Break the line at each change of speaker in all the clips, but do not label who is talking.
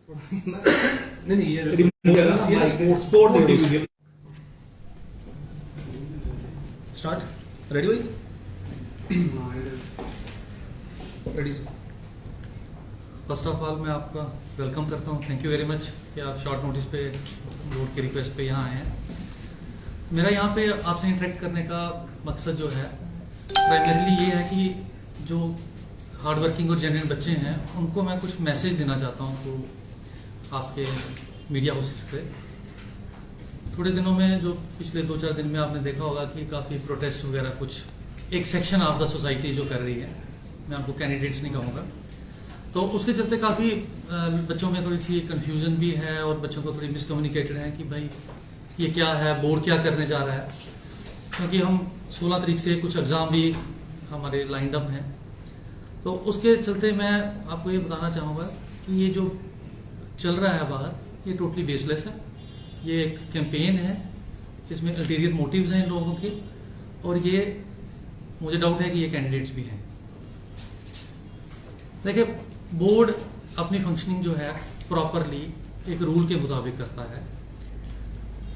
नहीं नहीं ये स्पोर्ट स्टार्ट रेडी हुई रेडी।
फर्स्ट ऑफ ऑल मैं आपका वेलकम करता हूँ। थैंक यू वेरी मच कि आप शॉर्ट नोटिस पे बोर्ड की रिक्वेस्ट पे यहाँ आए हैं। मेरा यहाँ पे आपसे इंटरेक्ट करने का मकसद जो है प्राइमरीली ये है कि जो हार्ड वर्किंग और जेन्युइन बच्चे हैं उनको मैं कुछ मैसेज देना चाहता हूँ तो आपके मीडिया हाउसेस से। थोड़े दिनों में जो पिछले 2-4 दिन में आपने देखा होगा कि काफ़ी प्रोटेस्ट वगैरह कुछ एक सेक्शन ऑफ द सोसाइटी जो कर रही है, मैं आपको कैंडिडेट्स नहीं कहूँगा, तो उसके चलते काफ़ी बच्चों में थोड़ी सी कन्फ्यूजन भी है और बच्चों को थोड़ी मिसकम्युनिकेटेड है कि भाई ये क्या है, बोर्ड क्या करने जा रहा है। क्योंकि हम 16 तारीख से कुछ एग्ज़ाम भी हमारे लाइंड अप हैं, तो उसके चलते मैं आपको ये बताना चाहूँगा कि ये जो चल रहा है बाहर ये टोटली बेसलेस है। ये एक कैंपेन है, इसमें अल्टीरियर मोटिव्स हैं इन लोगों के, और ये मुझे डाउट है कि ये कैंडिडेट्स भी हैं। देखिए, बोर्ड अपनी फंक्शनिंग जो है प्रॉपरली एक रूल के मुताबिक करता है।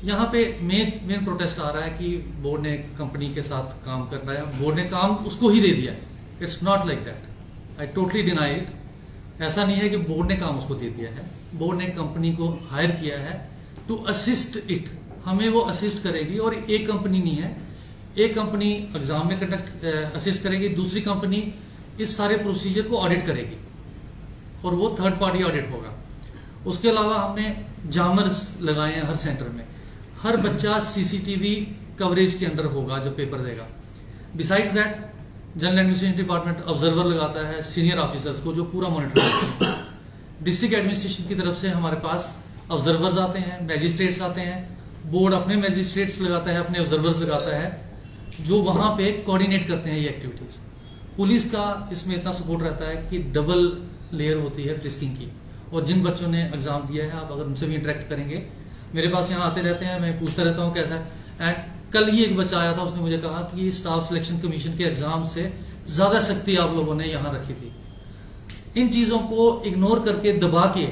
यहाँ पे मेन प्रोटेस्ट आ रहा है कि बोर्ड ने कंपनी के साथ काम कर रहा है, बोर्ड ने काम उसको ही दे दिया है। It's not like that, I totally deny it. ऐसा नहीं है कि बोर्ड ने काम उसको दे दिया है। बोर्ड ने कंपनी को हायर किया है टू असिस्ट इट, हमें वो असिस्ट करेगी। और एक कंपनी नहीं है, एक कंपनी एग्जाम में कंडक्ट असिस्ट करेगी, दूसरी कंपनी इस सारे प्रोसीजर को ऑडिट करेगी और वो थर्ड पार्टी ऑडिट होगा। उसके अलावा हमने जामर्स लगाए हैं हर सेंटर में, हर बच्चा सीसीटीवी कवरेज के अंडर होगा जब पेपर देगा। Besides that general administration department observer लगाता है सीनियर ऑफिसर्स को जो पूरा मॉनिटर करते हैं। डिस्ट्रिक्ट एडमिनिस्ट्रेशन की तरफ से हमारे पास ऑब्जर्वर्स आते हैं, मैजिस्ट्रेट्स आते हैं, बोर्ड अपने मैजिस्ट्रेट्स लगाता है, अपने ऑब्जर्वर्स लगाता है जो वहां पे कोऑर्डिनेट करते हैं ये एक्टिविटीज। पुलिस का इसमें इतना सपोर्ट रहता है कि डबल लेयर होती है फ्रिस्किंग की। और जिन बच्चों ने एग्जाम दिया है, आप अगर उनसे भी इंटरेक्ट करेंगे, मेरे पास यहाँ आते रहते हैं, मैं पूछता रहता हूँ कैसा है। एंड कल ही एक बच्चा आया था, उसने मुझे कहा कि स्टाफ सिलेक्शन कमीशन के एग्जाम से ज्यादा सख्ती आप लोगों ने यहाँ रखी थी। इन चीजों को इग्नोर करके दबा के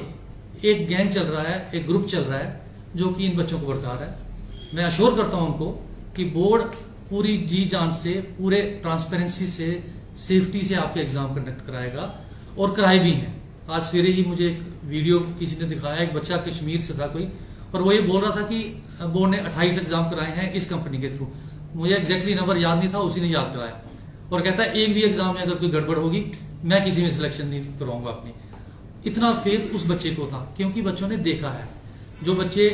एक गैंग चल रहा है, एक ग्रुप चल रहा है जो कि इन बच्चों को भड़का रहा है। मैं अश्योर करता हूं उनको कि बोर्ड पूरी जी जान से, पूरे ट्रांसपेरेंसी से, सेफ्टी से आपके एग्जाम कंडक्ट कराएगा और कराए भी हैं। आज सवेरे ही मुझे एक वीडियो किसी ने दिखाया, एक बच्चा कश्मीर से था कोई, और वो ये बोल रहा था कि बोर्ड ने 28 एग्जाम कराए हैं इस कंपनी के थ्रू। मुझे एग्जैक्टली नंबर याद नहीं था, उसी ने याद कराया और कहता है एक भी एग्जाम में अगर कोई गड़बड़ होगी मैं किसी में सिलेक्शन नहीं करवाऊंगा अपनी। इतना फेथ उस बच्चे को था क्योंकि बच्चों ने देखा है। जो बच्चे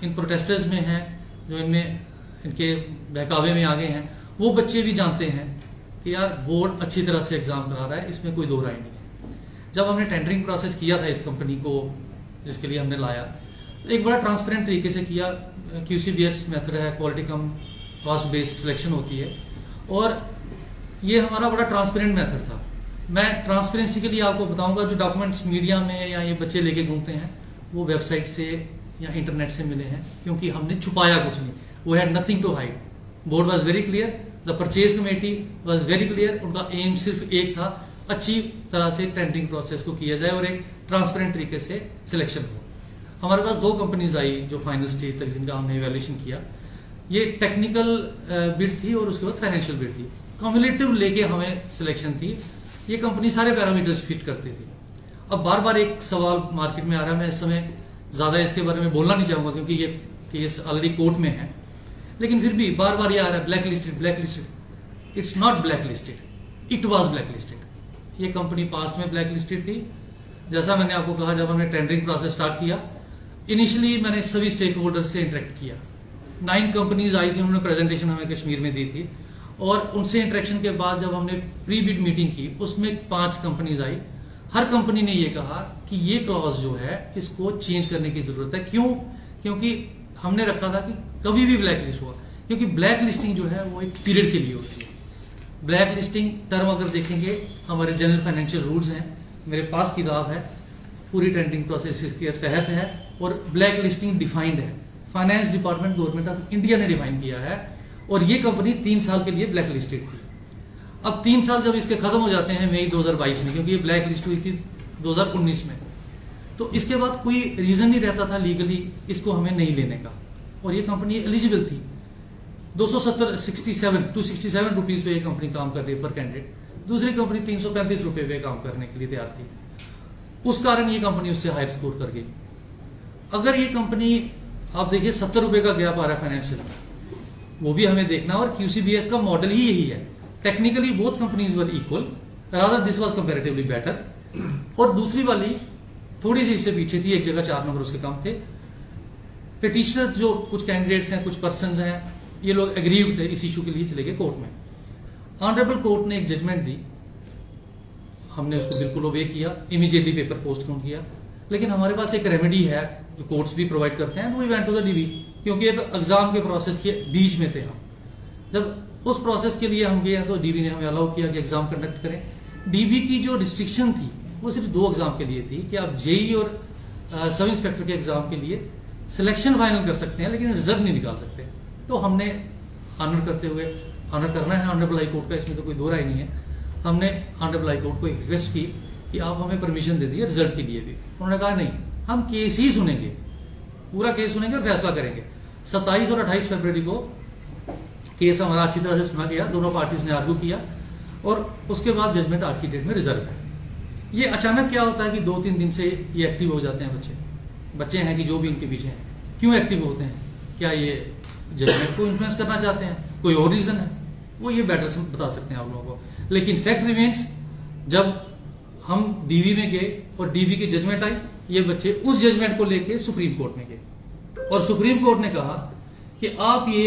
इन प्रोटेस्टर्स में हैं, जो इनमें इनके बहकावे में आगे हैं, वो बच्चे भी जानते हैं कि यार बोर्ड अच्छी तरह से एग्जाम करा रहा है, इसमें कोई दो राय नहीं है। जब हमने टेंडरिंग प्रोसेस किया था इस कंपनी को जिसके लिए हमने लाया, तो एक बड़ा ट्रांसपेरेंट तरीके से किया। QCBS मेथड है, क्वालिटी कम कॉस्ट बेस्ड सिलेक्शन होती है, और ये हमारा बड़ा ट्रांसपेरेंट मेथड था। मैं ट्रांसपेरेंसी के लिए आपको बताऊंगा, जो डॉक्यूमेंट्स मीडिया में या ये बच्चे लेके घूमते हैं वो वेबसाइट से या इंटरनेट से मिले हैं, क्योंकि हमने छुपाया कुछ नहीं। वो had nothing to hide. Board was very clear, the purchase committee was very clear. उनका एम सिर्फ एक था, अच्छी तरह से टेंडरिंग प्रोसेस को किया जाए और एक ट्रांसपेरेंट तरीके से सिलेक्शन हो। हमारे पास 2 कंपनीज आई जो फाइनल स्टेज तक, जिनका हमने इवैल्यूएशन किया। ये टेक्निकल बिड थी और उसके बाद फाइनेंशियल बिड थी। कम्युलेटिव लेके हमें सिलेक्शन थी। ये कंपनी सारे पैरामीटर्स फिट करती थी। अब बार बार एक सवाल मार्केट में आ रहा है, मैं इस समय ज्यादा इसके बारे में बोलना नहीं चाहूंगा क्योंकि ये केस ऑलरेडी कोर्ट में है, लेकिन फिर भी बार बार ये आ रहा है black listed, black listed. It's not black listed, it was black listed. ये कंपनी पास्ट में ब्लैक लिस्टेड थी। जैसा मैंने आपको कहा, जब हमने टेंडरिंग प्रोसेस स्टार्ट किया, इनिशियली मैंने सभी स्टेक होल्डर से इंटरेक्ट किया। 9 कंपनीज आई थी, उन्होंने प्रेजेंटेशन हमें कश्मीर में दी थी, और उनसे इंटरेक्शन के बाद जब हमने प्री बिड मीटिंग की, उसमें 5 कंपनीज आई। हर कंपनी ने ये कहा कि ये क्लॉज जो है इसको चेंज करने की जरूरत है। क्यों? क्योंकि हमने रखा था कि कभी भी ब्लैक लिस्ट हुआ, क्योंकि ब्लैक लिस्टिंग जो है वो एक पीरियड के लिए होती है। ब्लैक लिस्टिंग टर्म अगर देखेंगे, हमारे जनरल फाइनेंशियल रूल्स हैं, मेरे पास किताब है, पूरी टेंडरिंग प्रोसेस इसके तहत है, और ब्लैक लिस्टिंग डिफाइंड है। Finance department government of India ने डिफाइन किया है, और ये कंपनी 3 साल के लिए ब्लैक लिस्टेड थी। अब 3 साल जब इसके खत्म हो जाते हैं मई 2022 में, क्योंकि ये ब्लैक लिस्ट हुई थी 2019 में, तो इसके बाद कोई रीजन नहीं रहता था लीगली इसको हमें नहीं लेने का, और ये कंपनी एलिजिबल थी। 267 रुपीज पे ये कंपनी काम कर रही है पर कैंडिडेट, दूसरी कंपनी 335 रुपए पे काम करने के लिए तैयार थी। उस कारण ये कंपनी उससे हायर स्कोर कर गई। अगर ये कंपनी आप देखिए 70 रुपए का गैप आ रहा है फाइनेंशियल, वो भी हमें देखना, और QCBS का मॉडल ही यही है। Technically both companies were equal, rather this was comparatively better. और दूसरी वाली थोड़ी सी इससे पीछे थी, एक जगह 4 नंबर उसके कम थे। पिटिशनर्स जो कुछ कैंडिडेट्स हैं, कुछ पर्संस हैं, ये लोग एग्रीव थे, इस इशू के लिए चले गए कोर्ट में। ऑनरेबल कोर्ट ने एक जजमेंट दी, हमने उसको बिल्कुल ओबे किया, इमीडिएटली पेपर पोस्टपोन किया। लेकिन हमारे पास एक रेमेडी है जो कोर्ट्स भी प्रोवाइड करते हैं, we went to the DB, क्योंकि एग्जाम के प्रोसेस के बीच में थे हम। जब उस प्रोसेस के लिए हम गए तो DB ने हमें अलाउ किया कि एग्जाम कंडक्ट करें। DB की जो रिस्ट्रिक्शन थी वो सिर्फ 2 एग्जाम के लिए थी कि आप JEE और सब इंस्पेक्टर के एग्जाम के लिए सिलेक्शन फाइनल कर सकते हैं, लेकिन रिजल्ट नहीं निकाल सकते। तो हमने ऑनर करते हुए, ऑनर करना है ऑनरेबल हाई कोर्ट का, इसमें तो कोई दो राय नहीं है, हमने ऑनरेबल हाई कोर्ट को एक रिक्वेस्ट की कि आप हमें परमिशन दे दिए रिजल्ट के लिए भी। उन्होंने कहा नहीं, हम केस ही सुनेंगे, पूरा केस सुनेंगे और फैसला करेंगे। 27 और 28 फरवरी को केस हमारा अच्छी तरह से सुना गया, दोनों पार्टीज ने आर्ग्यू किया, और उसके बाद जजमेंट आज की डेट में रिजर्व है। ये अचानक क्या होता है कि 2-3 दिन से ये एक्टिव हो जाते हैं बच्चे हैं कि जो भी इनके पीछे हैं, क्यों एक्टिव होते हैं? क्या ये जजमेंट को इन्फ्लुएंस करना चाहते हैं? कोई और रीजन है? वो ये बेटर बता सकते हैं आप लोगों को। लेकिन फैक्ट रिमेन्स, जब हम DB में गए और DB की जजमेंट आई, ये बच्चे उस जजमेंट को लेके सुप्रीम कोर्ट में गए, और सुप्रीम कोर्ट ने कहा कि आप ये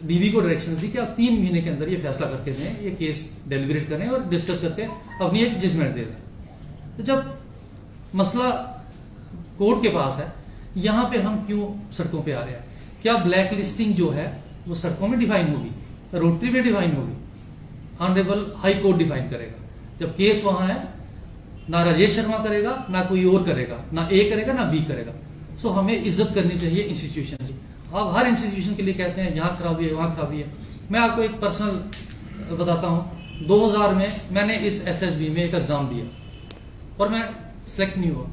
DB को डायरेक्शन दी कि आप 3 महीने के अंदर ये फैसला करके दें, ये केस डेलिब्रेट करें और डिस्कस करके अपनी एक जजमेंट दे दें। तो जब मसला कोर्ट के पास है, यहां पे हम क्यों सड़कों पे आ रहे हैं? क्या ब्लैक लिस्टिंग जो है वो सड़कों में डिफाइन होगी, रोटरी में डिफाइन होगी? ऑनरेबल हाई कोर्ट डिफाइन करेगा। जब केस वहां है, ना राजेश शर्मा करेगा, ना कोई और करेगा, ना A करेगा ना B करेगा। सो हमें इज्जत करनी चाहिए इंस्टीट्यूशन की। आप हर इंस्टीट्यूशन के लिए कहते हैं यहां खराबी है, वहां खराबी है। मैं आपको एक पर्सनल बताता हूं, 2000 में मैंने इस SSB में एक एग्जाम दिया और मैं सिलेक्ट नहीं हुआ।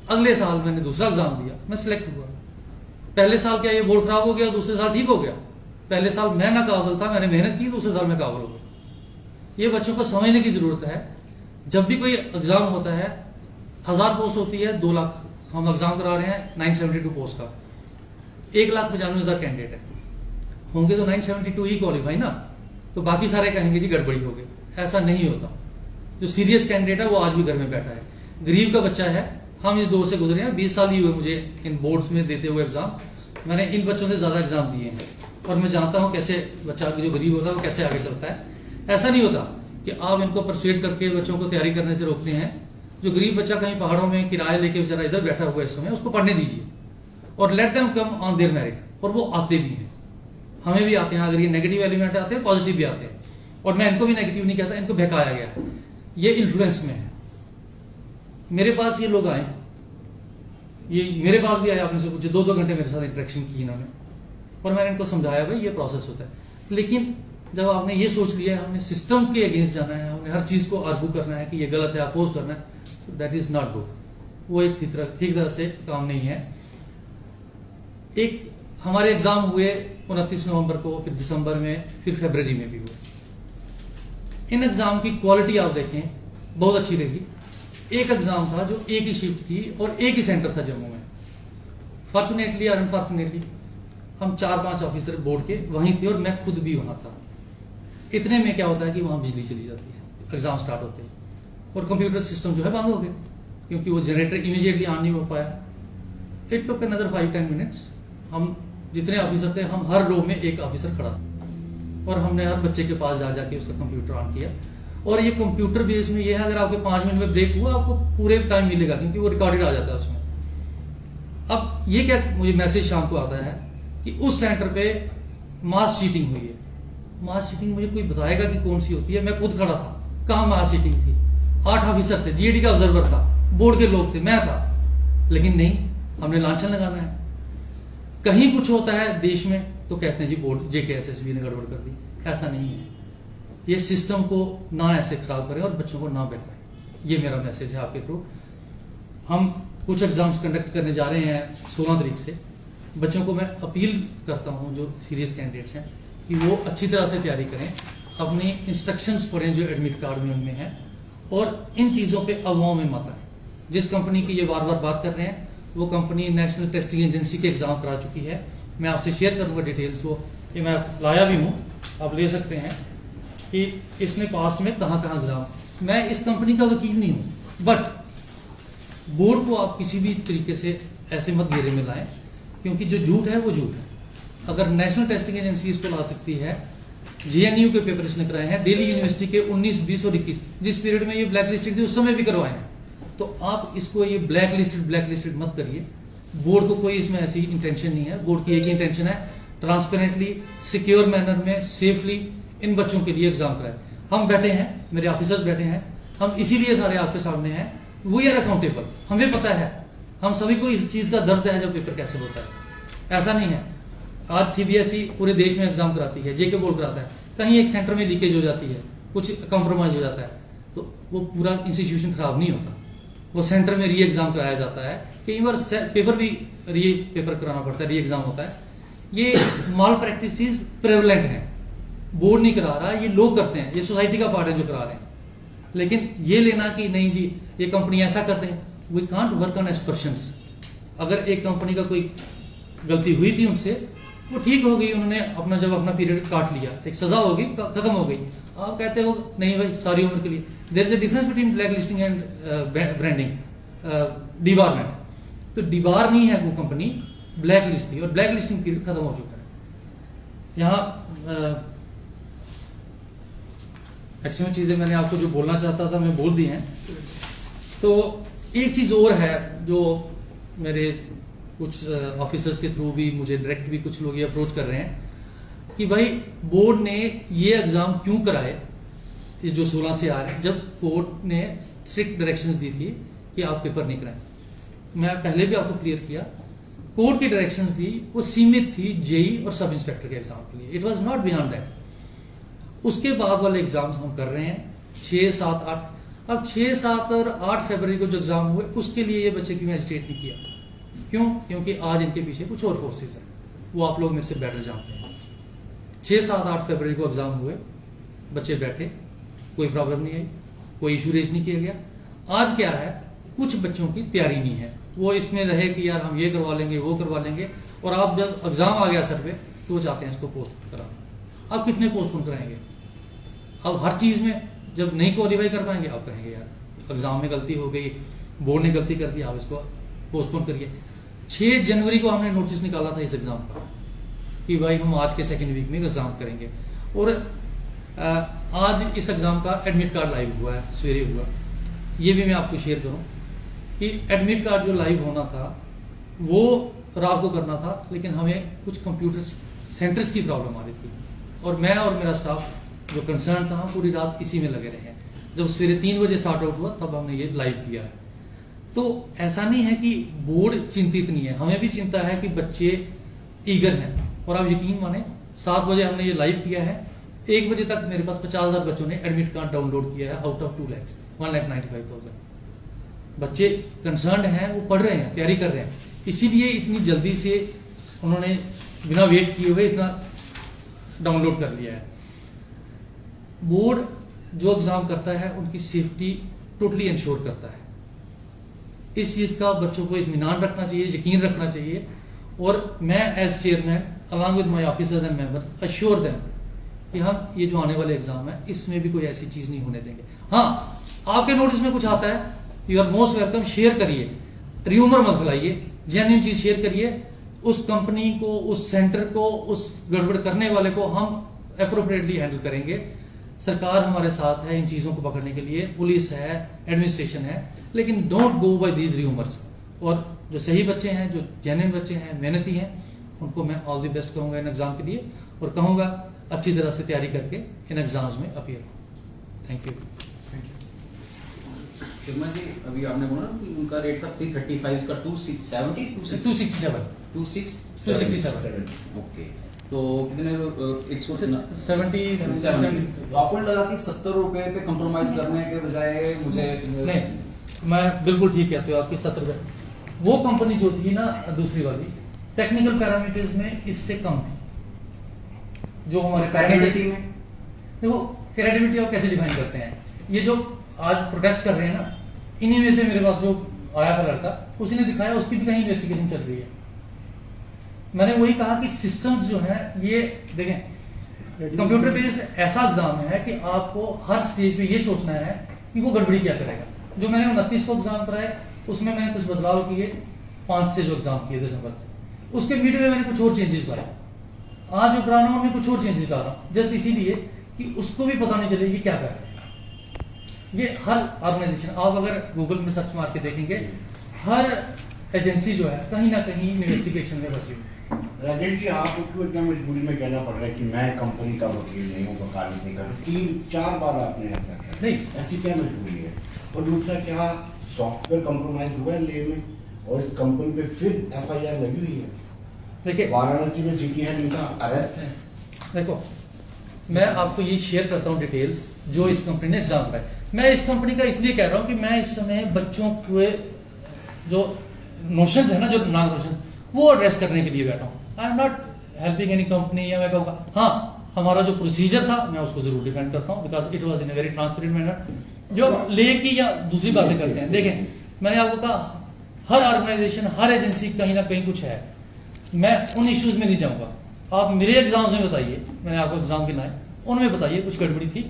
अगले साल मैंने दूसरा एग्जाम दिया, मैं सिलेक्ट हुआ। पहले साल क्या ये बोर्ड खराब हो गया, दूसरे साल ठीक हो गया? पहले साल मैं ना काबिल था, मैंने मेहनत की, दूसरे साल मैं काबिल हो गया। ये बच्चों को समझने की जरूरत है। जब भी कोई एग्जाम होता है, 1000 पोस्ट होती है, 2 लाख हम एग्जाम करा रहे हैं 972 पोस्ट का, 1,95,000 कैंडिडेट है, होंगे तो 972 ही क्वालिफाई ना, तो बाकी सारे कहेंगे जी गड़बड़ी हो गई। ऐसा नहीं होता। जो सीरियस कैंडिडेट है वो आज भी घर में बैठा है, गरीब का बच्चा है। हम इस दौर से गुजरे हैं, 20 साल ही हुए मुझे इन बोर्ड्स में देते हुए एग्जाम। मैंने इन बच्चों से ज्यादा एग्जाम दिए हैं और मैं जानता हूं कैसे बच्चा जो गरीब होता है वो कैसे आगे चलता है। ऐसा नहीं होता कि आप इनको परसुएट करके बच्चों को तैयारी करने से रोकते हैं। जो गरीब बच्चा कहीं पहाड़ों में किराया लेके जरा इधर बैठा हुआ है इस समय, उसको पढ़ने दीजिए और let them come on their merit. और वो आते भी हैं, हमें भी आते हैं। अगर ये नेगेटिव एलिमेंट आते हैं, पॉजिटिव भी आते हैं। और मैं इनको भी नेगेटिव नहीं कहता, इनको बहकाया गया है, ये इन्फ्लुएंस में है। मेरे पास ये लोग आए, ये मेरे पास भी आए, आपने से पूछे, 2-2 घंटे मेरे साथ इंटरेक्शन की इन्होंने, और मैंने इनको समझाया भाई ये प्रोसेस होता है। लेकिन जब आपने ये सोच लिया है हमने सिस्टम के अगेंस्ट जाना है, हमने हर चीज को आर्गू करना है कि ये गलत है, अपोज करना है, तो दैट इज नॉट गुड। वो एक ठीक तरह से काम नहीं है। एक हमारे एग्जाम हुए 29 नवंबर को, फिर दिसंबर में, फिर फरवरी में भी हुए। इन एग्जाम की क्वालिटी आप देखें बहुत अच्छी रही। एक एग्जाम था जो एक ही शिफ्ट थी और एक ही सेंटर था जम्मू में। फॉर्चुनेटली और अनफॉर्चुनेटली हम 4-5 ऑफिसर बोर्ड के वहीं थे और मैं खुद भी वहां था। इतने में क्या होता है कि वहां बिजली चली जाती है एग्जाम स्टार्ट होते ही, और कंप्यूटर सिस्टम जो है बंद हो गए क्योंकि वो जनरेटर इमीडिएटली ऑन नहीं हो पाया। It took another 5-10 minutes. हम जितने ऑफिसर थे, हम हर रो में एक ऑफिसर खड़ा था और हमने हर बच्चे के पास जा जाके उसका कंप्यूटर ऑन किया। और ये कंप्यूटर बेस में ये है, अगर आपके 5 मिनट में ब्रेक हुआ आपको पूरे टाइम मिलेगा क्योंकि वो रिकॉर्डेड आ जाता है उसमें। अब ये क्या मुझे मैसेज शाम को आता है कि उस सेंटर पे मास चीटिंग हुई है। मास चीटिंग मुझे कोई बताएगा कि कौन सी होती है? मैं खुद खड़ा था, कहां मास चीटिंग थी? 8 ऑफिसर थे, GAD का ऑब्जर्वर था, बोर्ड के लोग थे, मैं था। लेकिन नहीं, हमने लांछन लगाना है। कहीं कुछ होता है देश में तो कहते हैं जी बोर्ड JKSSB ने गड़बड़ कर दी। ऐसा नहीं है। ये सिस्टम को ना ऐसे खराब करें और बच्चों को ना बहकाएं। ये मेरा मैसेज है आपके थ्रू। हम कुछ एग्जाम्स कंडक्ट करने जा रहे हैं 16 तारीख से। बच्चों को मैं अपील करता हूं जो सीरियस कैंडिडेट्स हैं कि वो अच्छी तरह से तैयारी करें, अपनी इंस्ट्रक्शंस पढ़ें जो एडमिट कार्ड में उनमें है, और इन चीज़ों पे अफवाहों में मत आए। जिस कंपनी की ये बार बार बात कर रहे हैं वो कंपनी नेशनल टेस्टिंग एजेंसी के एग्जाम करा चुकी है। मैं आपसे शेयर करूंगा डिटेल्स, वो ये मैं लाया भी हूँ, आप ले सकते हैं कि इसने पास्ट में कहाँ कहाँ एग्जाम। मैं इस कंपनी का वकील नहीं हूँ, बट बोर्ड को आप किसी भी तरीके से ऐसे मत घेरे में लाएं, क्योंकि जो झूठ है वो झूठ है। अगर नेशनल टेस्टिंग एजेंसी इसको ला सकती है, जेएनयू के पेपर इसने कराए हैं, दिल्ली यूनिवर्सिटी के 19, 20 और 21, जिस पीरियड में ये ब्लैक लिस्टेड थी उस समय भी करवाए हैं, तो आप इसको ये ब्लैक लिस्टेड मत करिए। बोर्ड को कोई इसमें ऐसी इंटेंशन नहीं है। बोर्ड की एक ही इंटेंशन है, ट्रांसपेरेंटली, सिक्योर मैनर में, सेफली इन बच्चों के लिए एग्जाम कराए। हम बैठे हैं, मेरे ऑफिसर्स बैठे हैं, हम इसीलिए सारे आपके सामने हैं। वी आर अकाउंटेबल, हमें पता है, हम सभी को इस चीज का दर्द है जब पेपर कैंसिल होता है। ऐसा नहीं है, आज सीबीएसई पूरे देश में एग्जाम कराती है, जेके बोर्ड कराता है, कहीं एक सेंटर में लीकेज हो जाती है, कुछ कंप्रोमाइज हो जाता है, तो वो पूरा इंस्टीट्यूशन खराब नहीं होता, वो सेंटर में री एग्जाम कराया जाता है। कई बार पेपर भी री पेपर कराना पड़ता है, री एग्जाम होता है। ये माल प्रैक्टिसेस प्रेवलेंट है, बोर्ड नहीं करा रहा, ये लोग करते हैं, ये सोसाइटी का पार्ट है जो करा रहे हैं। लेकिन ये लेना कि नहीं जी ये कंपनी ऐसा करते हैं, वी कांट वर्क ऑन एस्पर्शंस। अगर एक कंपनी का कोई गलती हुई थी उनसे, वो ठीक हो गई, उन्होंने जब अपना पीरियड काट लिया, एक सजा होगी, खत्म हो गई। आप कहते हो नहीं भाई सारी उम्र के लिए। There is a difference between black listing and branding, debarment. तो डिबार नहीं है वो कंपनी, ब्लैक लिस्ट थी और ब्लैक लिस्टिंग पीरियड खत्म हो चुका है। यहाँ मैक्सिमम चीजें मैंने आपको जो बोलना चाहता था मैं बोल दी हैं। तो एक चीज और है जो मेरे कुछ ऑफिसर्स के थ्रू भी, मुझे डायरेक्ट भी कुछ लोग ये अप्रोच कर रहे हैं कि भाई बोर्ड ने ये एग्जाम क्यों कराए, ये जो 16 से आ रहे हैं, जब बोर्ड ने स्ट्रिक्ट डायरेक्शंस दी थी कि आप पेपर नहीं कराएं। मैं पहले भी आपको क्लियर किया, कोर्ट की डायरेक्शंस दी वो सीमित थी जेई और सब इंस्पेक्टर के एग्जाम के लिए, it was not beyond that. उसके बाद वाले एग्जाम्स हम कर रहे हैं 6, 7, 8। अब 6, 7 और 8 फरवरी को जो एग्जाम हुए उसके लिए ये बच्चे क्यों एजिटेट नहीं किया? क्यों? क्योंकि आज इनके पीछे कुछ और फोर्सेस है, वो आप लोग मेरे से बेटर जानते हैं। 6, 7, 8 फरवरी को एग्जाम हुए, बच्चे बैठे, कोई प्रॉब्लम नहीं आई, कोई इशू रेज नहीं किया गया। आज क्या है, कुछ बच्चों की तैयारी नहीं है, वो इसमें रहे कि यार हम ये करवा लेंगे वो करवा लेंगे, और आप जब एग्जाम आ गया सर पे तो वो चाहते हैं इसको पोस्टपोन कराना। अब कितने पोस्टपोन कराएंगे? अब हर चीज में जब नहीं क्वालिफाई कर पाएंगे आप कहेंगे यार एग्जाम में गलती हो गई, बोर्ड ने गलती कर दी, आप इसको पोस्टपोन करिए। 6 जनवरी को हमने नोटिस निकाला था इस एग्जाम का कि भाई हम आज के सेकेंड वीक में एग्जाम करेंगे, और आज इस एग्जाम का एडमिट कार्ड लाइव हुआ है, सवेरे हुआ। ये भी मैं आपको शेयर करूं कि एडमिट कार्ड जो लाइव होना था वो रात को करना था, लेकिन हमें कुछ कंप्यूटर सेंटर्स की प्रॉब्लम आ रही थी, और मैं और मेरा स्टाफ जो कंसर्न था पूरी रात इसी में लगे रहे। जब सवेरे 3 बजे सॉर्ट आउट हुआ तब हमने ये लाइव किया है। तो ऐसा नहीं है कि बोर्ड चिंतित नहीं है, हमें भी चिंता है कि बच्चे ईगर हैं, और आप यकीन माने 7 बजे हमने ये लाइव किया है, 1 बजे तक मेरे पास 50,000 बच्चों ने एडमिट कार्ड डाउनलोड किया है आउट ऑफ 2 लाख 1,95,000। बच्चे कंसर्न हैं, वो पढ़ रहे हैं, तैयारी कर रहे हैं, इसीलिए इतनी जल्दी से उन्होंने बिना वेट किए हुए इतना डाउनलोड कर लिया है। बोर्ड जो एग्जाम करता है उनकी सेफ्टी टोटली इंश्योर करता है। इस चीज का बच्चों को इत्मीनान रखना चाहिए, यकीन रखना चाहिए, और मैं as chairman along with my officers and members assure them कि हम ये जो आने वाले एग्जाम है इसमें भी कोई ऐसी चीज नहीं होने देंगे। हाँ, आपके नोटिस में कुछ आता है, you are most welcome, share करिए, र्यूमर मत फैलाइए, जेन्युइन चीज शेयर करिए। उस कंपनी को, उस सेंटर को, उस गड़बड़ करने वाले को हम अप्रोप्रिएटली हैंडल करेंगे। सरकार हमारे साथ है इन चीजों को पकड़ने के लिए, पुलिस है, एडमिनिस्ट्रेशन है, लेकिन don't go by these rumours. और जो सही बच्चे हैं, जो जेन्युइन बच्चे हैं, मेहनती हैं, उनको मैं ऑल द बेस्ट कहूंगा इन एग्जाम के लिए, और कहूंगा अच्छी तरह से तैयारी करके इन एग्जाम्स में अपीयर हो। Thank you.
शर्मा जी, अभी आपने बोला कि उनका रेट था 335 का 270 267 ओके, तो कितने 170 तो आपको लगा कि 70 रुपए पे कंप्रोमाइज करने के बजाय मुझे
नहीं, मैं बिल्कुल ठीक कहते हो आपकी 70। वो कंपनी जो थी ना दूसरी वाली, टेक्निकल पैरामीटर्स में इससे कम थी। जो हमारे
क्रेडिबिलिटी में
देखो, क्रेडिबिलिटी आप कैसे डिफाइन करते हैं? ये जो आज प्रोटेस्ट कर रहे हैं ना, इन्हीं में से मेरे पास जो आया था लड़का, उसी ने दिखाया, उसकी भी कहीं इन्वेस्टिगेशन चल रही है। मैंने वही कहा कि सिस्टम्स जो है ये देखें, कंप्यूटर बेस्ड ऐसा एग्जाम है कि आपको हर स्टेज पे ये सोचना है कि वो गड़बड़ी क्या करेगा। जो मैंने 29 को एग्जाम कराया, उसमें मैंने कुछ बदलाव किए, 5 से जो एग्जाम किए दिसंबर से, उसके मिड में मैंने कुछ और चेंजेस लाए। आज जो करा रहा हूं मैं कुछ और चेंजेस ला रहा हूं, जस्ट इसीलिए कि उसको भी पता नहीं चले कि क्या कर रहे हैं। ये हर ऑर्गेनाइजेशन, आप अगर गूगल में सर्च मार के देखेंगे, हर एजेंसी जो है कहीं ना कहीं इन्वेस्टिगेशन में फंसी हुई।
राजेश जी, आपको क्यों इतना मजबूरी में कहना पड़ रहा है कि मैं कंपनी का वकील नहीं हूँ, वकालत नहीं कर, 3-4 बार आपने ऐसा किया?
नहीं,
ऐसी क्या मजबूरी है? और दूसरा, क्या सॉफ्टवेयर कंप्रोमाइज हुआ है ले में, और इस कंपनी पे फिर FIR लगी हुई है?
देखिए
वाराणसी में सिटी है, इनका अरेस्ट है।
देखो, मैं आपको ये शेयर करता हूँ डिटेल्स जो इस कंपनी ने एग्जाम कराए। मैं इस कंपनी का इसलिए कह रहा हूँ कि मैं इस समय बच्चों के जो नोशंस है ना, जो नॉन नोशन, वो एड्रेस करने के लिए बैठा हूँ। I am not helping any company, या मैं कहूँगा हाँ, हमारा जो प्रोसीजर था मैं उसको जरूर डिफेंड करता हूँ, because it was in a very transparent manner. जो ले की या दूसरी बातें करते हैं, देखें मैंने आपको कहा हर ऑर्गेनाइजेशन, हर एजेंसी कहीं ना कहीं कुछ है। मैं उन इश्यूज में नहीं जाऊंगा। आप मेरे एग्जाम्स में बताइए, मैंने आपको एग्जाम गिनाए, उनमें बताइए कुछ गड़बड़ी थी?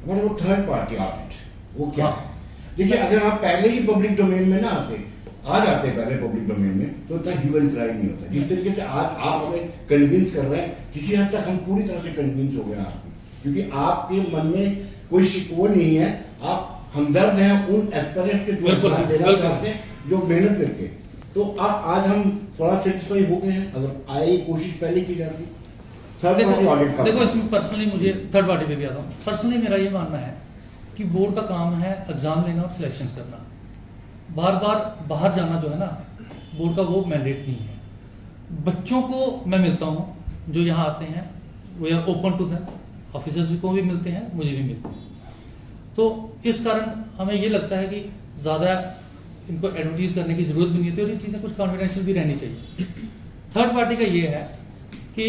मतलब वो थर्ड पार्टी ऑडिट, वो क्या
हाँ।
है? देखिए, अगर आप पहले ही पब्लिक डोमेन में ना आ जाते पहले पब्लिक डोमेन में, तो इतना ह्यूमन क्राइम नहीं होता। जिस तरीके से आज आप हमें कन्विंस कर रहे हैं, किसी हद तक हम पूरी तरह से कन्विंस हो गए हैं आपकी, क्योंकि आपके मन में कोई शिकवा नहीं है, आप हमदर्द हैं उन एस्पिरेंट्स के जो
बिल्कुल,
एग्जाम देना
बिल्कुल।
चाहते हैं, जो मेहनत करके। तो आप आज हम थोड़ा सेटिस्फाई हो गए हैं, अगर आए कोशिश पहले की जाती। थर्ड पार्टी ऑडिट का
देखो इसमें पर्सनली मुझे थर्ड पार्टी पे भी आता हूँ। पर्सनली मेरा ये मानना है कि बोर्ड का काम है एग्जाम लेना और सिलेक्शन करना। बार बार बाहर जाना जो है ना, बोर्ड का वो मैंडेट नहीं है। बच्चों को मैं मिलता हूँ जो यहाँ आते हैं, we are open to them, officers को भी मिलते हैं, मुझे भी मिलते हैं। तो इस कारण हमें ये लगता है कि ज़्यादा इनको एडवर्टीज करने की जरूरत भी नहीं होती, और ये चीज़ें कुछ कॉन्फिडेंशियल भी रहनी चाहिए। थर्ड पार्टी का ये है कि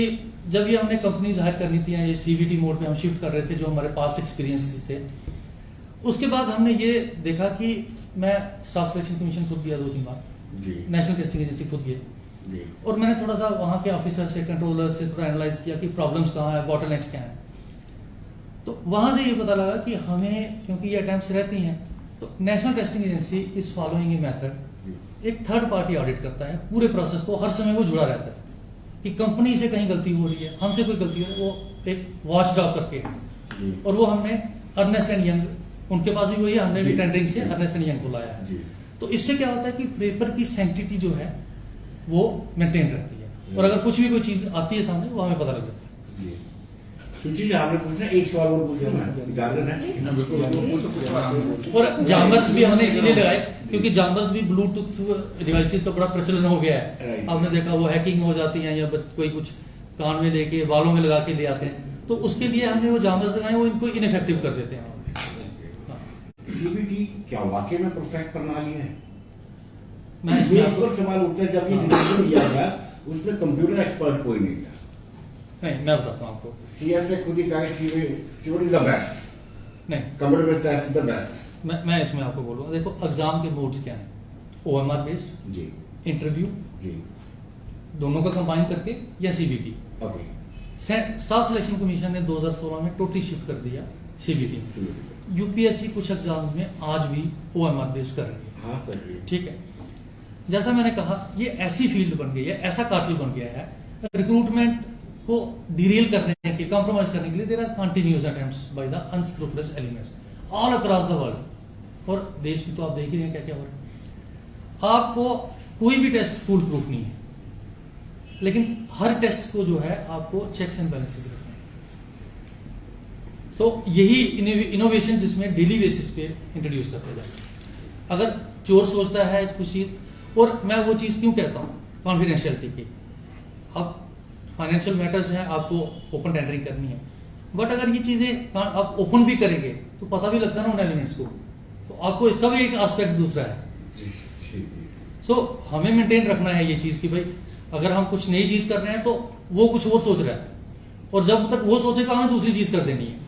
जब ये हमने कंपनीज हायर करनी थी, या ये CVT मोड पे हम शिफ्ट कर रहे थे, जो हमारे पास्ट एक्सपीरियंसेस थे, उसके बाद हमने ये देखा कि मैं स्टाफ सिलेक्शन कमीशन खुद गया 2-3 बार,
जी
नेशनल टेस्टिंग एजेंसी खुद गए,
जी
और मैंने थोड़ा सा वहाँ के ऑफिसर से, कंट्रोलर से थोड़ा एनालाइज किया कि प्रॉब्लम्स कहाँ है, बॉटलनेक्स क्या है। तो वहाँ से ये पता लगा कि हमें, क्योंकि ये अटेम्प्ट्स रहती हैं, तो national testing agency is following a method, एक थर्ड पार्टी ऑडिट करता है पूरे प्रोसेस को, हर समय वो जुड़ा रहता है कि कंपनी से कहीं गलती हो रही है, हमसे कोई गलती हो, वो एक वॉच डॉग करके है।
जी
और वो हमने अर्नेस्ट एंड यंग, उनके पास भी वही है, हमने भी
जी,
टेंडरिंग से
जी।
अर्नेस्ट एंड यंग को लाया है।
जी
तो इससे क्या होता है कि पेपर की सैंक्टिटी जो है वो मेंटेन रहती है, और अगर कुछ भी कोई चीज आती है सामने, वो हमें पता लग जाता है।
जी सुची जी, आपने पूछना, एक सवाल और पूछ लेना, इजाजत है?
और जामर्स भी हमने इसीलिए लगाए क्योंकि जामर्स भी ब्लूटूथ डिवाइसेस का बड़ा प्रचलन हो गया है।
Right.
आपने देखा वो हैकिंग हो जाती है, या कोई कुछ कान में लेके बालों में लगा के ले आते हैं, तो उसके लिए हमने वो जामर्स लगाए, वो इनको इनफेक्टिव कर देते हैं।
CVT क्या वाकई में परफेक्ट प्रणाली है?
मैं
ये
इसमें
इस
आपको
पर सवाल उठता है, जब ये डिसीजन लिया गया, उसमें कंप्यूटर एक्सपर्ट कोई नहीं था।
नहीं, मैं बताता हूँ आपको।
CS ने खुद ही कहा CVT इज द बेस्ट,
नहीं,
computer based test is the best.
मैं इसमें आपको बोलूँगा, देखो एग्जाम के मोड्स क्या हैं, OMR बेस्ड,
जी
इंटरव्यू,
जी
दोनों का कंबाइन करके, या CVT।
Okay
staff selection commission ने 2016 में टोटली शिफ्ट कर दिया CVT। UPSC कुछ एग्जाम्स में आज भी OMR बेस्ड कर रही है।
हाँ कर रही है।
ठीक है, जैसा मैंने कहा, ये ऐसी फील्ड बन गई है, ऐसा कार्टल बन गया है, रिक्रूटमेंट को डिरेल करने के, कॉम्प्रोमाइज करने के लिए there are continuous attempts by the unscrupulous elements all across the world. और देश में तो आप देख ही रहे हैं क्या क्या हो रहा है। आपको कोई भी टेस्ट फुल प्रूफ नहीं है, लेकिन हर टेस्ट को जो है आपको चेक्स एंड बैलेंसेस रखना है। तो यही इनोवेशन जिसमें डेली बेसिस पे इंट्रोड्यूस करते जाए। अगर चोर सोचता है कुछ चीज, और मैं वो चीज क्यों कहता हूँ कॉन्फिडेंशियलिटी की, अब फाइनेंशियल मैटर्स हैं, आपको ओपन टेंडरिंग करनी है, बट अगर ये चीजें आप ओपन भी करेंगे तो पता भी लगता है ना उन एलिमेंट्स को, तो आपको इसका भी एक एस्पेक्ट दूसरा है।
जी, जी, जी।
सो हमें मेंटेन रखना है ये चीज कि भाई अगर हम कुछ नई चीज कर रहे हैं तो वो कुछ और सोच रहा है, और जब तक वो सोचेगा हमें दूसरी चीज कर देनी है।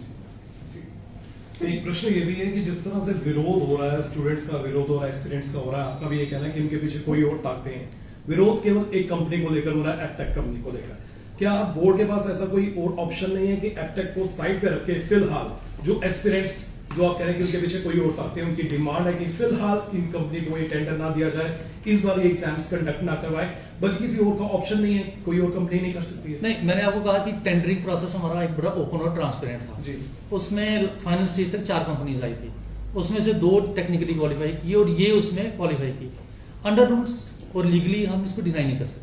तो एक प्रश्न ये भी है कि जिस तरह से विरोध हो रहा है, स्टूडेंट्स का विरोध हो रहा है, स्टूडेंट्स का हो रहा है, आपका भी ये कहना है कि इनके पीछे कोई और ताकतें हैं। विरोध केवल एक कंपनी को लेकर हो रहा है, एप्टेक कंपनी को लेकर। क्या बोर्ड के पास ऐसा कोई और ऑप्शन नहीं है कि एप्टेक को साइड पे रख के फिलहाल जो एस्पिरेंट्स जो आप कह रहे हैं कि उनके पीछे कोई और ताकतें हैं, उनकी डिमांड है कि फिलहाल इन कंपनी को ये टेंडर ना दिया जाए, इस बार ये एग्जाम्स कंडक्ट ना करवाए, बल्कि किसी और का ऑप्शन नहीं है, कोई और कंपनी नहीं कर सकती है?
नहीं, मैंने आपको कहा कि टेंडरिंग प्रोसेस हमारा एक बड़ा ओपन और ट्रांसपेरेंट था
जी।
उसमें फाइनल स्टेज तक 4 कंपनीज आई थी, उसमें से 2 टेक्निकली क्वालिफाई की और ये उसमें क्वालिफाई की। अंडर रूल्स और लीगली हम इसको डिनाई नहीं कर सकते।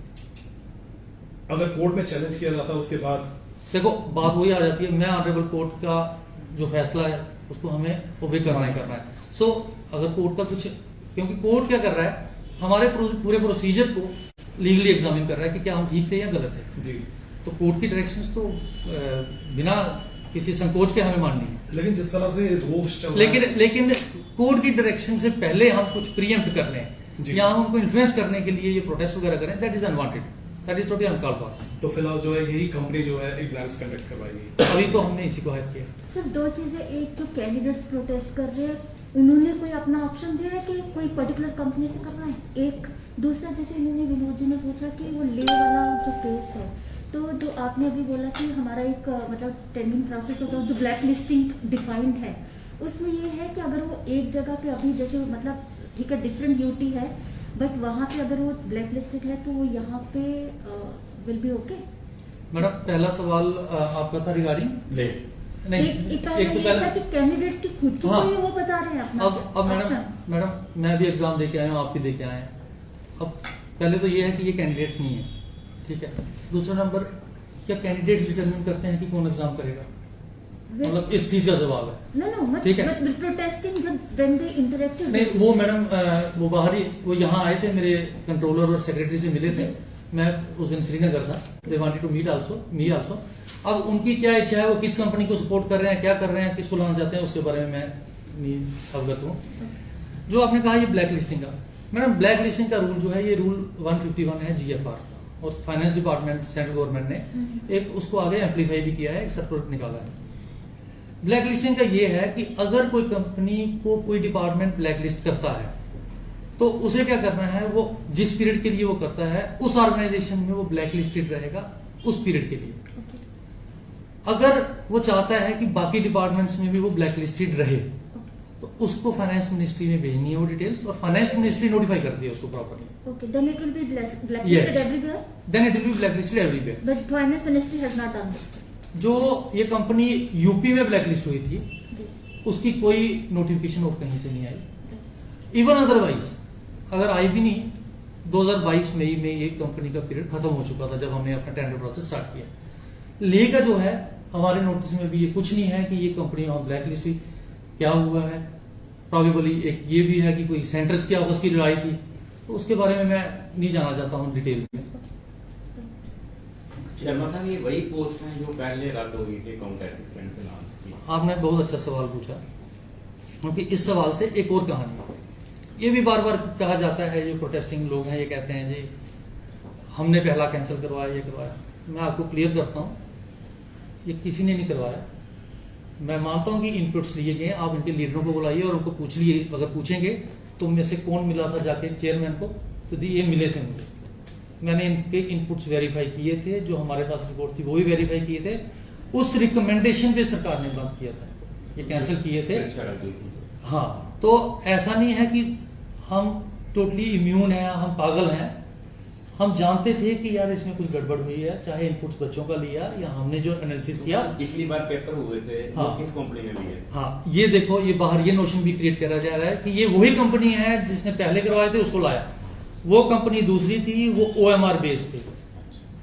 अगर कोर्ट में चैलेंज किया जाता है उसके बाद?
देखो बात वही आ जाती है, मैं ऑनरेबल कोर्ट का जो फैसला है उसको हमें ओबे करना ही करना है। सो अगर कोर्ट का कुछ, क्योंकि कोर्ट क्या कर रहा है, हमारे पूरे प्रोसीजर को लीगली एग्जामिन कर रहा है कि क्या हम ठीक थे या गलत है।
जी।
तो कोर्ट की डायरेक्शंस तो बिना किसी संकोच के हमें माननी है।
लेकिन जिस तरह से रोष चल रहा है,
लेकिन कोर्ट की डायरेक्शन से पहले हम कुछ प्रीएम्प्ट कर लें
जी।
या हम उनको इन्फ्लुएंस करने के लिए ये प्रोटेस्ट वगैरह करें, that is unwanted, that is totally uncalled for.
तो फिलहाल जो है यही कंपनी जो है एग्जाम्स कंडक्ट करवाएगी।
अभी तो हमने इसी को हायर किया।
सर 2 चीजें, एक तो कैंडिडेट्स प्रोटेस्ट कर रहे हैं, उन्होंने कोई अपना ऑप्शन दिया है कि कोई पर्टिकुलर कंपनी से करना है, एक दूसरा जैसे इन्होंने विनोद जी ने पूछा कि वो ले वाला जो केस है, तो जो आपने अभी बोला कि हमारा एक मतलब टेंडरिंग प्रोसेस होता है जो ब्लैक लिस्टिंग डिफाइंड है, उसमें ये है कि अगर वो एक जगह पे अभी जैसे मतलब ठीक है डिफरेंट यूटी है, बट वहां पे अगर वो ब्लैक लिस्टेड है तो वो यहाँ पे विल बी ओके।
मैडम पहला सवाल आपका था रिगार्डिंग नहीं,
एक तो पहला कि कैंडिडेट्स की खुद की
हाँ।
कोई वो बता रहे हैं अपना
अब मैडम मैं भी एग्जाम देके आया हूँ, आप भी देके आए हैं। अब पहले तो ये है कि ये कैंडिडेट्स नहीं है, ठीक है। दूसरा नंबर, क्या कैंडिडेट्स डिटरमिन करते हैं कि कौन एग्जाम करेगा, मतलब इस चीज का जवाब है।
नो
ठीक है।
बट प्रोटेस्टिंग जब व्हेन दे इंटरेक्टेड,
नहीं वो मैडम वो बाहर ही वो यहाँ आए थे, मेरे कंट्रोलर और सेक्रेटरी से मिले थे, मैं उस दिन श्रीनगर था, they wanted to meet also me also. अब उनकी क्या इच्छा है, वो किस कंपनी को सपोर्ट कर रहे हैं, क्या कर रहे हैं, किसको लाना चाहते हैं, उसके बारे में मैं नहीं अवगत हूँ। जो आपने कहा ये ब्लैक लिस्टिंग का, मैडम ब्लैक लिस्टिंग का रूल जो है ये रूल 151 है GFR, और फाइनेंस डिपार्टमेंट सेंट्रल गवर्नमेंट ने एक उसको आगे एम्पलीफाई भी किया है, एक सर्कुलर निकाला है। ब्लैक लिस्टिंग का ये है कि अगर कोई कंपनी को कोई डिपार्टमेंट ब्लैक लिस्ट करता है तो उसे क्या करना है, वो जिस पीरियड के लिए वो करता है उस ऑर्गेनाइजेशन में वो ब्लैक लिस्टेड रहेगा उस पीरियड के लिए। अगर वो चाहता है कि बाकी डिपार्टमेंट्स में भी वो ब्लैक लिस्टेड रहे तो उसको फाइनेंस मिनिस्ट्री में भेजनी है वो डिटेल्स, और फाइनेंस मिनिस्ट्री नोटिफाई करती है उसको properly.
Okay, then it will be blacklisted everywhere,
then it will be blacklisted everywhere.
but finance ministry has not done this।
जो ये कंपनी यूपी में ब्लैकलिस्ट हुई थी
जी।
उसकी कोई नोटिफिकेशन और कहीं से नहीं आई। इवन अदरवाइज अगर आई भी नहीं, 2022 मई में ये कंपनी का पीरियड खत्म हो चुका था जब हमने अपना टेंडर प्रोसेस स्टार्ट किया। ले का जो है हमारे नोटिस में भी ये कुछ नहीं है कि ये कंपनी वहां ब्लैकलिस्ट हुई। क्या हुआ है, प्रॉबेबली एक ये भी है कि कोई सेंटर्स की आपस की लड़ाई थी, तो उसके बारे में मैं नहीं जाना चाहता हूँ डिटेल में।
शर्मा साहब ये वही पोस्ट हैं जो पहले रद्द हो गई थी काउंट असिस्टेंट से लॉन्च की।
आपने बहुत अच्छा सवाल पूछा, क्योंकि इस सवाल से एक और कहानी है। ये भी बार बार कहा जाता है, जो प्रोटेस्टिंग लोग हैं ये कहते हैं जी हमने पहला कैंसिल करवाया, ये करवाया। मैं आपको क्लियर करता हूँ, ये किसी ने नहीं करवाया। मैं मानता हूँ कि इनपुट्स लिए गए, आप इनके लीडरों को बुलाइए और उनको पूछ लिए, अगर पूछेंगे तो में से कौन मिला था जाके चेयरमैन को, तो ये मिले थे मुझे। मैंने इनके इनपुट्स वेरीफाई किए थे, जो हमारे पास रिपोर्ट थी वो भी वेरीफाई किए थे। उस रिकमेंडेशन पे सरकार ने बंद किया था, ये कैंसिल किए थे। हाँ, तो ऐसा नहीं है कि हम टोटली इम्यून हैं, हम पागल हैं। हम जानते थे कि यार इसमें कुछ गड़बड़ हुई है, चाहे इनपुट्स बच्चों का लिया या हमने जो एनालिसिस किया।
पिछली बार पेपर हुए थे,
हाँ,
किस कंपनी ने लिए?
हाँ, ये देखो, ये बाहर ये नोशन भी क्रिएट करा जा रहा है कि ये वही कंपनी है जिसने पहले करवाए थे उसको लाया। वो कंपनी दूसरी थी, वो OMR बेस्ड थी।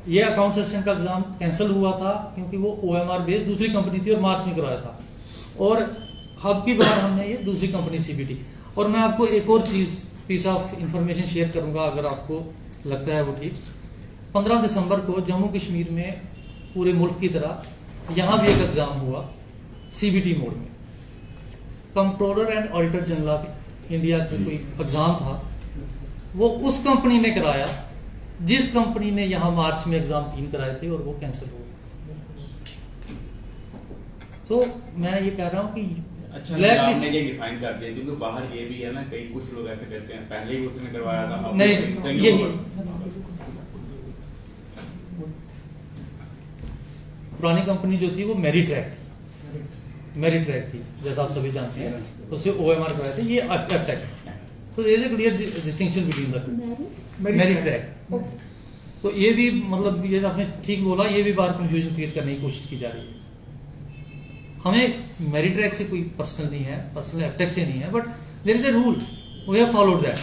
ये अकाउंट असिस्टेंट का एग्जाम कैंसिल हुआ था क्योंकि वो OMR बेस्ड दूसरी कंपनी थी और मार्च में करवाया था, और अब की बार हमने ये दूसरी कंपनी CBT। और मैं आपको एक और चीज पीस ऑफ इंफॉर्मेशन शेयर करूंगा, अगर आपको लगता है वो ठीक। 15 दिसंबर को जम्मू कश्मीर में पूरे मुल्क की तरह यहां भी एक एग्जाम हुआ CBT मोड में। Controller and auditor general of India का कोई एग्जाम था, वो उस कंपनी ने कराया जिस कंपनी ने यहाँ मार्च में एग्जाम 3 कराए थे और वो कैंसिल हो गए। तो मैं ये कह रहा हूँ कि
अच्छा
ब्लैक
आपने
लिस्ट
ये डिफाइन कर दिया, क्योंकि बाहर ये भी है ना, कई कुछ लोग ऐसे करते हैं पहले ही उसने करवाया था, अब
नहीं,
कई
ये
लोग-
पुरानी कंपनी जो थी वो मेरिट्रैक थी, जैसा आप सभी जानते हैं, उससे OMR कराए थे, ये एप्टेक। तो there is a clear distinction between the MeritTrac. तो ये भी मतलब ये आपने ठीक बोला, ये भी बार कंफ्यूजन क्रिएट करने की कोशिश की जा रही है। हमें मेरिट्रैक से कोई पर्सनल नहीं है, पर्सनल एप्टेक से नहीं है, but there is a rule, we have followed that.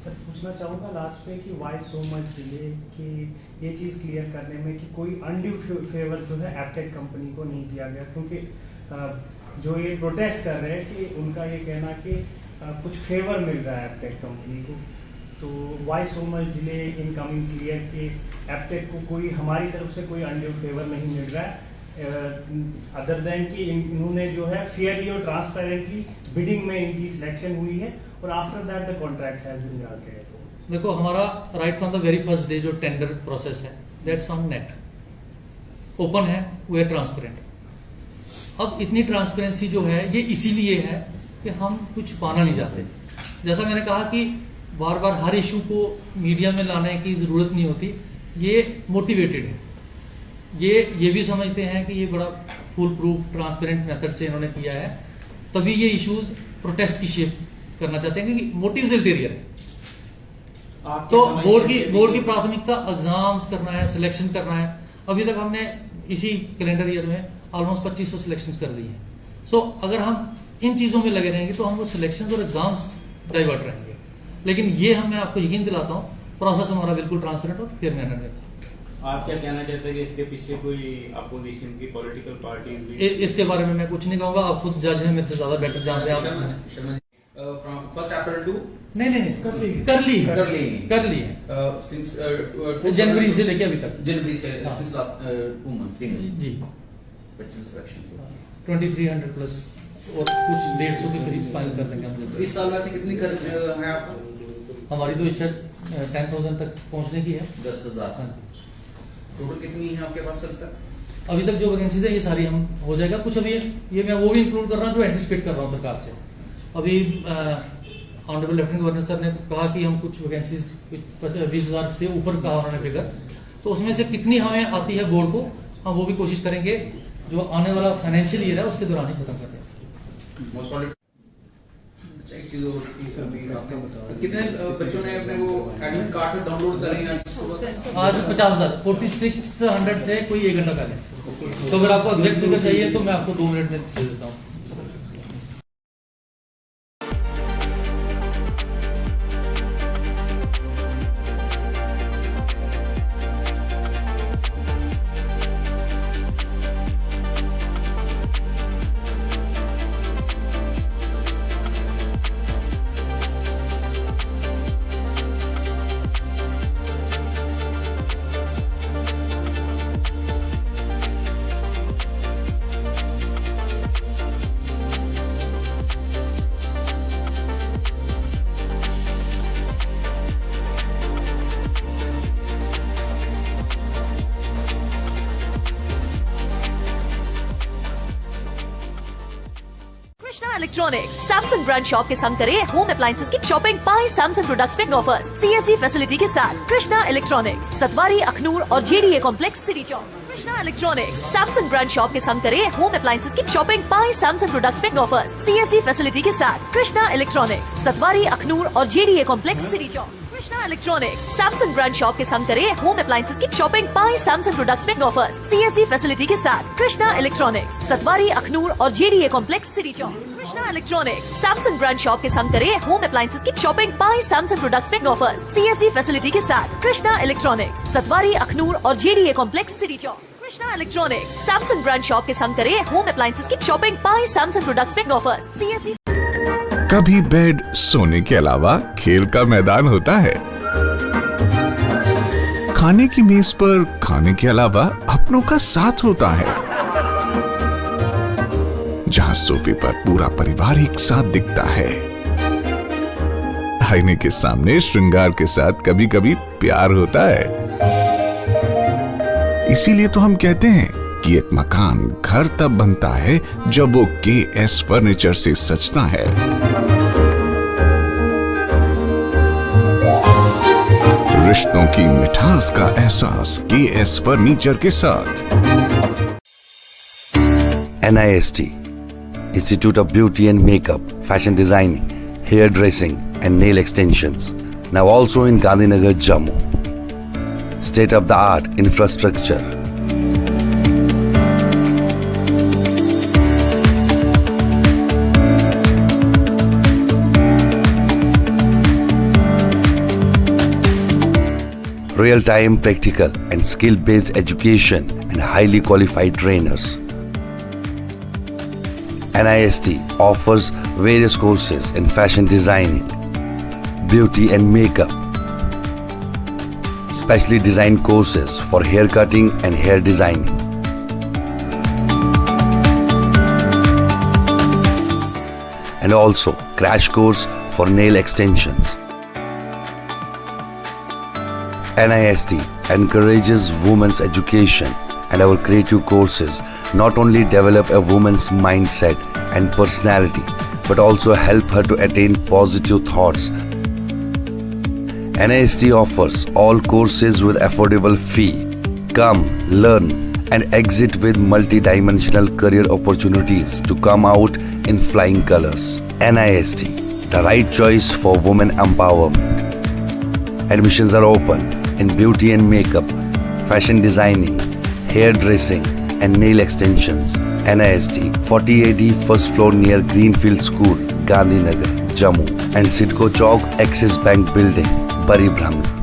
Sir पूछना चाहूँगा लास्ट पे कि वाई सो मच डिले, कि ये चीज़ क्लियर करने में कि कोई अनड्यू फेवर जो है एप्टेक कंपनी को नहीं दिया गया, क्योंकि जो ये प्रोटेस्ट कर रहे हैं कि उनका ये कहना कि कुछ फेवर मिल रहा है एप्टेक कंपनी को, तो why so much delay in coming clear कि एप्टेक को कोई हमारी तरफ से कोई अनड्यू फेवर नहीं मिल रहा है, अदर देन कि इन्होंने जो है फेयरली और ट्रांसपेरेंटली बिडिंग में इनकी सिलेक्शन हुई है और after that the contract has been granted.
देखो हमारा right from the very first day जो टेंडर प्रोसेस है दैट्स ऑन नेट, ओपन है, वो है ट्रांसपेरेंट। अब इतनी ट्रांसपेरेंसी जो है ये इसीलिए है कि हम कुछ पाना नहीं चाहते। जैसा मैंने कहा कि बार बार हर इशू को मीडिया में लाने की जरूरत नहीं होती, ये मोटिवेटेड है, ये भी समझते हैं कि ये बड़ा फुल प्रूफ ट्रांसपेरेंट मेथड से इन्होंने किया है, तभी ये इश्यूज प्रोटेस्ट की शेप करना चाहते हैं, क्योंकि मोटिव अल्टीरियर है। तो बोर्ड की प्राथमिकता एग्जाम्स करना है, सिलेक्शन करना है। अभी तक हमने इसी कैलेंडर ईयर में ऑलमोस्ट 2500 सिलेक्शंस कर दी हैं। सो अगर हम इन चीजों में लगे रहेंगे तो हम वो सिलेक्शंस और एग्जाम्स डाइवर्ट रहेंगे। लेकिन ये मैं आपको यकीन दिलाता हूँ, प्रोसेस हमारा बिल्कुल ट्रांसपेरेंट और फेयर मैनर में था।
आप क्या कहना चाहते हैं कि इसके पीछे कोई अपोजिशन की पॉलिटिकल पार्टी?
इसके बारे में मैं कुछ नहीं कहूंगा, आप खुद जज हैं, मेरे से ज्यादा बेटर जानते हैं आप।
Sharma ji, from 1st April to
नहीं कर ली है
since
जनवरी से लेके अभी तक।
जनवरी से
हाँ।
since last 2 months 3 months
जी
25 सिलेक्शन।
2300 प्लस और कुछ 150 के करीब फाइल कर देंगे हम लोग।
इस साल वैसे कितनी कर है आप?
हमारी तो इच्छा 10,000 तक पहुंचने की है।
10,000
हाँ जी।
टोटल कितनी है आपके पास सर तक?
अभी तक जो वैकेंसीज है ये सारी हम हो जाएगा। कुछ अभी ये मैं वो भी इंक्लूड कर रहा हूँ जो एंटिसिपेट कर रहा हूँ सरकार से। अभी ऑनरेबल लेफ्टिनेंट गवर्नर सर ने कहा कि हम कुछ वैकेंसीज 20,000 से ऊपर कहा उन्होंने फिगर, तो उसमें से कितनी हमें आती है बोर्ड को, हम वो भी कोशिश करेंगे जो आने वाला फाइनेंशियल ईयर है उसके दौरान ही खत्म कर दें।
मोस्ट प्रॉब्ली अच्छा एक चीज और थी सर भी आपने कितने बच्चों ने अपने वो एडमिट कार्ड डाउनलोड करे हैं
आज 50,000 4600 थे कोई 1 घंटा पहले। तो अगर आपको एग्जैक्ट फिगर चाहिए तो मैं आपको 2 मिनट में दे देता हूँ।
Krishna electronics Samsung brand shop के संग करे होम अप्लायंसेस की shopping by Samsung products big offers CSD facility के साथ। कृष्णा इलेक्ट्रॉनिक्स सतवारी अखनूर और JDA complex city Chowk. Krishna electronics Samsung brand shop के संग करे होम अप्लायंसेस की shopping by Samsung products big offers CSD facility के साथ। कृष्णा इलेक्ट्रॉनिक्स सतवारी अखनूर और JDA complex city Chowk. Krishna electronics Samsung brand shop के संग करे होम अप्लायंसेस की shopping by Samsung products big offers CSD facility के साथ। कृष्णा इलेक्ट्रॉनिक्स सतवारी अखनूर और JDA complex city Chowk. Krishna electronics Samsung brand shop के संग करे होम अप्लायंसेस की shopping by Samsung products big offers CSD facility के साथ। कृष्णा इलेक्ट्रॉनिक्स सतवारी अखनूर और JDA complex city Chowk. Krishna electronics Samsung brand shop के संग करे होम अप्लायंसेस की shopping by Samsung products big offers CSD।
कभी बेड सोने के अलावा खेल का मैदान होता है, खाने की मेज पर खाने के अलावा अपनों का साथ होता है। जहां सोफे पर पूरा परिवार एक साथ दिखता है। आईने के सामने श्रृंगार के साथ कभी कभी प्यार होता है। इसीलिए तो हम कहते हैं कि एक मकान घर तब बनता है जब वो KS फर्नीचर से सजता है। रिश्तों की मिठास का एहसास KS फर्नीचर के साथ।
NIST, Institute of Beauty and Makeup, Fashion Designing, Hair Dressing and Nail Extensions. Now also in Gandhinagar, Jammu. State-of-the-art infrastructure. Real-time practical and skill-based education and highly qualified trainers. NIST offers various courses in fashion designing, beauty and makeup, specially designed courses for hair cutting and hair designing. And also crash course for nail extensions. NIST encourages women's education, and our creative courses not only develop a woman's mindset and personality, but also help her to attain positive thoughts. NIST offers all courses with affordable fee. Come, learn, and exit with multi-dimensional career opportunities to come out in flying colors. NIST, the right choice for women empowerment. Admissions are open in beauty and makeup, fashion designing, hair dressing and nail extensions. NIST, 40AD first floor near Greenfield School, Gandhinagar, Jammu, and Sidco Chowk, Axis Bank Building, Bari Brahman.